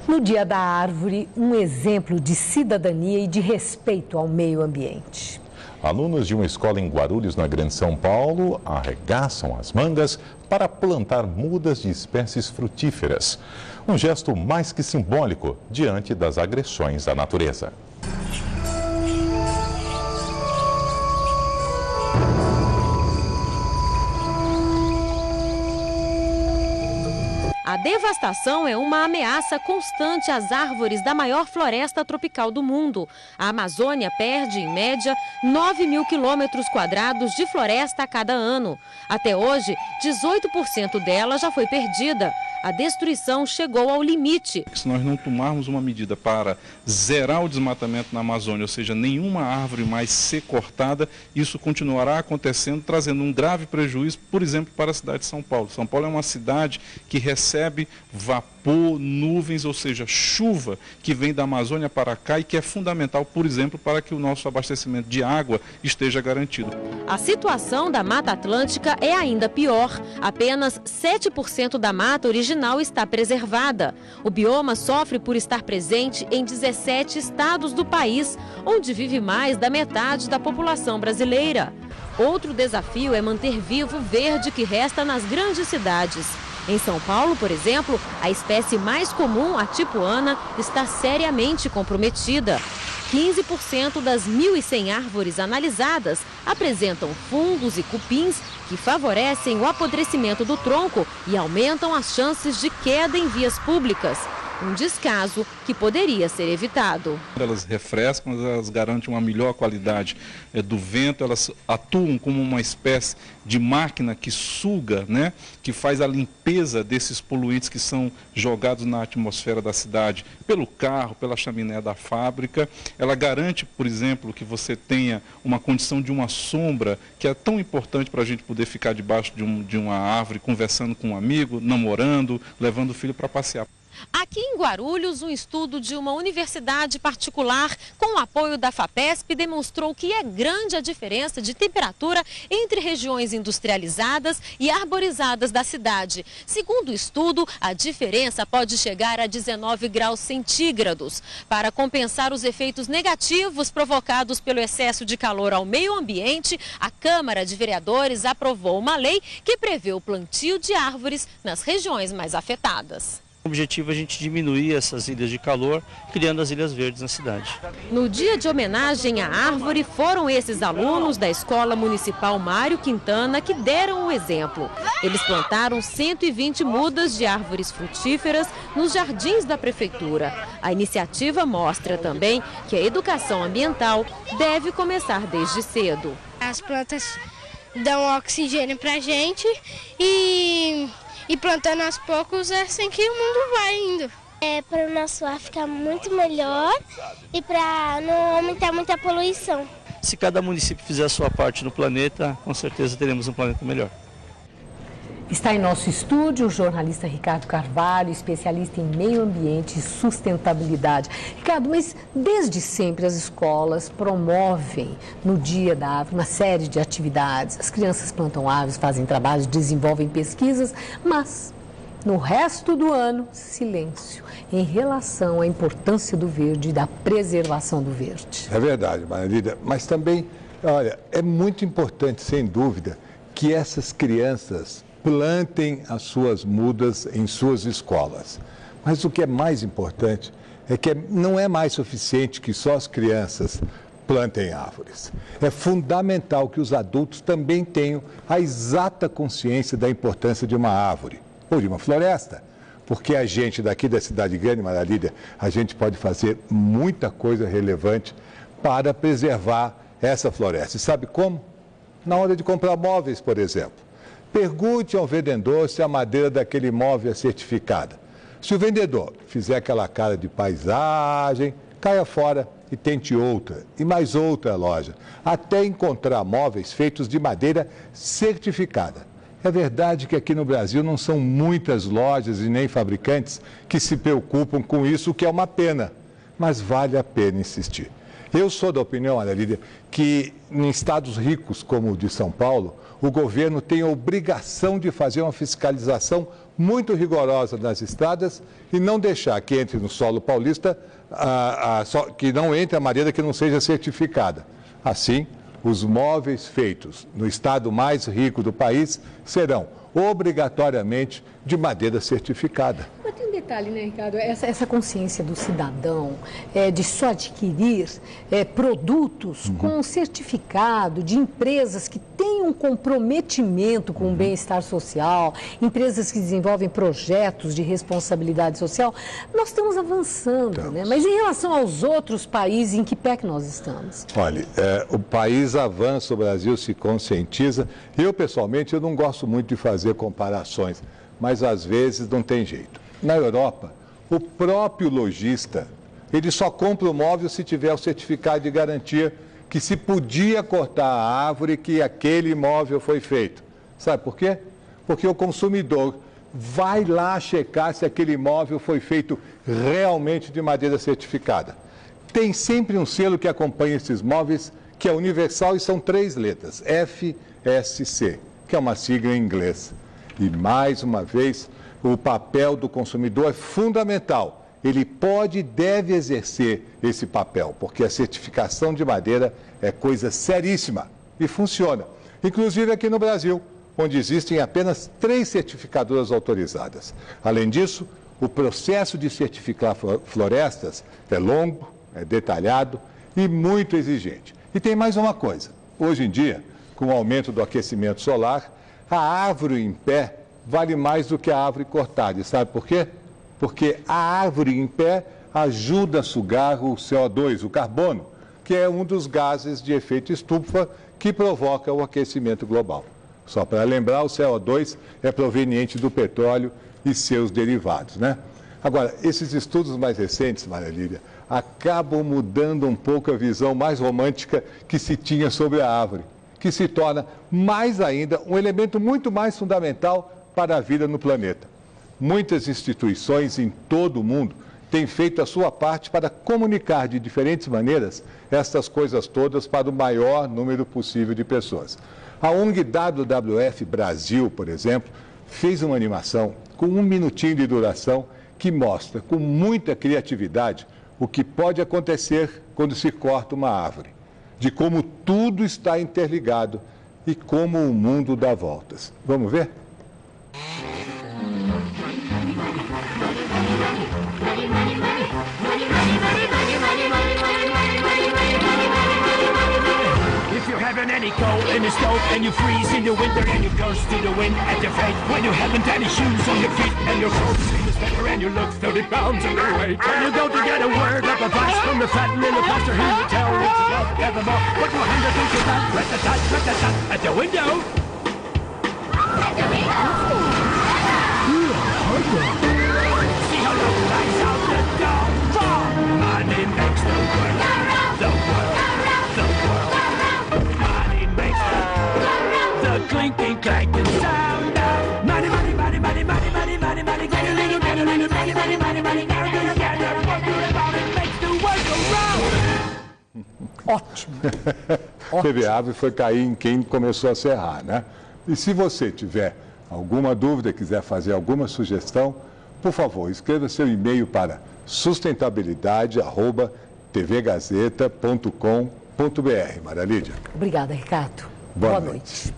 No Dia da Árvore, um exemplo de cidadania e de respeito ao meio ambiente. Alunos de uma escola em Guarulhos, na Grande São Paulo, arregaçam as mangas para plantar mudas de espécies frutíferas. Um gesto mais que simbólico diante das agressões à natureza. A devastação é uma ameaça constante às árvores da maior floresta tropical do mundo. A Amazônia perde, em média, 9.000 quilômetros quadrados de floresta a cada ano. Até hoje, 18% dela já foi perdida. A destruição chegou ao limite. Se nós não tomarmos uma medida para zerar o desmatamento na Amazônia, ou seja, nenhuma árvore mais ser cortada, isso continuará acontecendo, trazendo um grave prejuízo, por exemplo, para a cidade de São Paulo. São Paulo é uma cidade que recebe vapor, nuvens, ou seja, chuva que vem da Amazônia para cá e que é fundamental, por exemplo, para que o nosso abastecimento de água esteja garantido. A situação da Mata Atlântica é ainda pior. Apenas 7% da mata original está preservada. O bioma sofre por estar presente em 17 estados do país, onde vive mais da metade da população brasileira. Outro desafio é manter vivo o verde que resta nas grandes cidades. Em São Paulo, por exemplo, a espécie mais comum, a tipuana, está seriamente comprometida. 15% das 1.100 árvores analisadas apresentam fungos e cupins que favorecem o apodrecimento do tronco e aumentam as chances de queda em vias públicas. Um descaso que poderia ser evitado. Elas refrescam, elas garantem uma melhor qualidade do vento, elas atuam como uma espécie de máquina que suga, que faz a limpeza desses poluentes que são jogados na atmosfera da cidade pelo carro, pela chaminé da fábrica. Ela garante, por exemplo, que você tenha uma condição de uma sombra que é tão importante para a gente poder ficar debaixo de uma árvore, conversando com um amigo, namorando, levando o filho para passear. Aqui em Guarulhos, um estudo de uma universidade particular com o apoio da FAPESP demonstrou que é grande a diferença de temperatura entre regiões industrializadas e arborizadas da cidade. Segundo o estudo, a diferença pode chegar a 19 graus centígrados. Para compensar os efeitos negativos provocados pelo excesso de calor ao meio ambiente, a Câmara de Vereadores aprovou uma lei que prevê o plantio de árvores nas regiões mais afetadas. O objetivo é a gente diminuir essas ilhas de calor, criando as ilhas verdes na cidade. No dia de homenagem à árvore, foram esses alunos da Escola Municipal Mário Quintana que deram o exemplo. Eles plantaram 120 mudas de árvores frutíferas nos jardins da prefeitura. A iniciativa mostra também que a educação ambiental deve começar desde cedo. As plantas dão oxigênio para a gente e plantando aos poucos é assim que o mundo vai indo. É para o nosso ar ficar muito melhor e para não aumentar muita poluição. Se cada município fizer a sua parte no planeta, com certeza teremos um planeta melhor. Está em nosso estúdio o jornalista Ricardo Carvalho, especialista em meio ambiente e sustentabilidade. Ricardo, mas desde sempre as escolas promovem no Dia da Árvore uma série de atividades. As crianças plantam árvores, fazem trabalhos, desenvolvem pesquisas, mas no resto do ano, silêncio em relação à importância do verde e da preservação do verde. É verdade, Marília, mas também, olha, é muito importante, sem dúvida, que essas crianças plantem as suas mudas em suas escolas. Mas o que é mais importante é que não é mais suficiente que só as crianças plantem árvores. É fundamental que os adultos também tenham a exata consciência da importância de uma árvore ou de uma floresta. Porque a gente daqui da cidade grande, Maria Lídia, a gente pode fazer muita coisa relevante para preservar essa floresta. E sabe como? Na hora de comprar móveis, por exemplo. Pergunte ao vendedor se a madeira daquele imóvel é certificada. Se o vendedor fizer aquela cara de paisagem, caia fora e tente outra, e mais outra loja, até encontrar móveis feitos de madeira certificada. É verdade que aqui no Brasil não são muitas lojas e nem fabricantes que se preocupam com isso, o que é uma pena, mas vale a pena insistir. Eu sou da opinião, Ana Lídia, que em estados ricos como o de São Paulo, o governo tem a obrigação de fazer uma fiscalização muito rigorosa nas estradas e não deixar que entre no solo paulista, que não entre a madeira que não seja certificada. Assim, os móveis feitos no estado mais rico do país serão obrigatoriamente de madeira certificada. Mas tem um detalhe, né, Ricardo? Essa consciência do cidadão de só adquirir produtos com certificado de empresas que têm um comprometimento com o bem-estar social, empresas que desenvolvem projetos de responsabilidade social, nós estamos avançando, né? Mas em relação aos outros países, em que pé que nós estamos? Olha, o país avança, o Brasil se conscientiza. Eu, pessoalmente, eu não gosto muito de fazer comparações, mas às vezes não tem jeito. Na Europa, o próprio lojista, ele só compra o móvel se tiver o certificado de garantia que se podia cortar a árvore que aquele móvel foi feito. Sabe por quê? Porque o consumidor vai lá checar se aquele móvel foi feito realmente de madeira certificada. Tem sempre um selo que acompanha esses móveis, que é universal e são 3 letras, FSC, que é uma sigla em inglês. E, mais uma vez, o papel do consumidor é fundamental. Ele pode e deve exercer esse papel, porque a certificação de madeira é coisa seríssima e funciona. Inclusive aqui no Brasil, onde existem apenas 3 certificadoras autorizadas. Além disso, o processo de certificar florestas é longo, é detalhado e muito exigente. E tem mais uma coisa. Hoje em dia, com o aumento do aquecimento solar, a árvore em pé vale mais do que a árvore cortada. E sabe por quê? Porque a árvore em pé ajuda a sugar o CO2, o carbono, que é um dos gases de efeito estufa que provoca o aquecimento global. Só para lembrar, o CO2 é proveniente do petróleo e seus derivados, né? Agora, esses estudos mais recentes, Maria Lília, acabam mudando um pouco a visão mais romântica que se tinha sobre a árvore, que se torna mais ainda um elemento muito mais fundamental para a vida no planeta. Muitas instituições em todo o mundo têm feito a sua parte para comunicar de diferentes maneiras estas coisas todas para o maior número possível de pessoas. A ONG WWF Brasil, por exemplo, fez uma animação com 1 minutinho de duração que mostra com muita criatividade o que pode acontecer quando se corta uma árvore, de como tudo está interligado e como o mundo dá voltas. Vamos ver? If you're having any cold in the stove and you freeze in the winter and you curse to the wind at your face when you haven't any shoes on your feet and your clothes in the sweater and you look 30 pounds underweight. When you go to get a word of advice from the fat little pastor, he will tell you it's love evermore. Put your hand up into that, rat-a-tat, at the window. At the window. See how love flies out the door. Money makes the world, the world, the world. Money makes the clinking, clanking sound of money, money, money, money, money, money, money, money. Get a little, money, money, money, money, money. Get together, what do about it makes the world go round. Ótimo. Teve árvore, foi cair em quem começou a serrar, né? E se você tiver alguma dúvida, quiser fazer alguma sugestão, por favor, escreva seu e-mail para sustentabilidade@tvgazeta.com.br. Maria Lídia. Obrigada, Ricardo. Boa noite.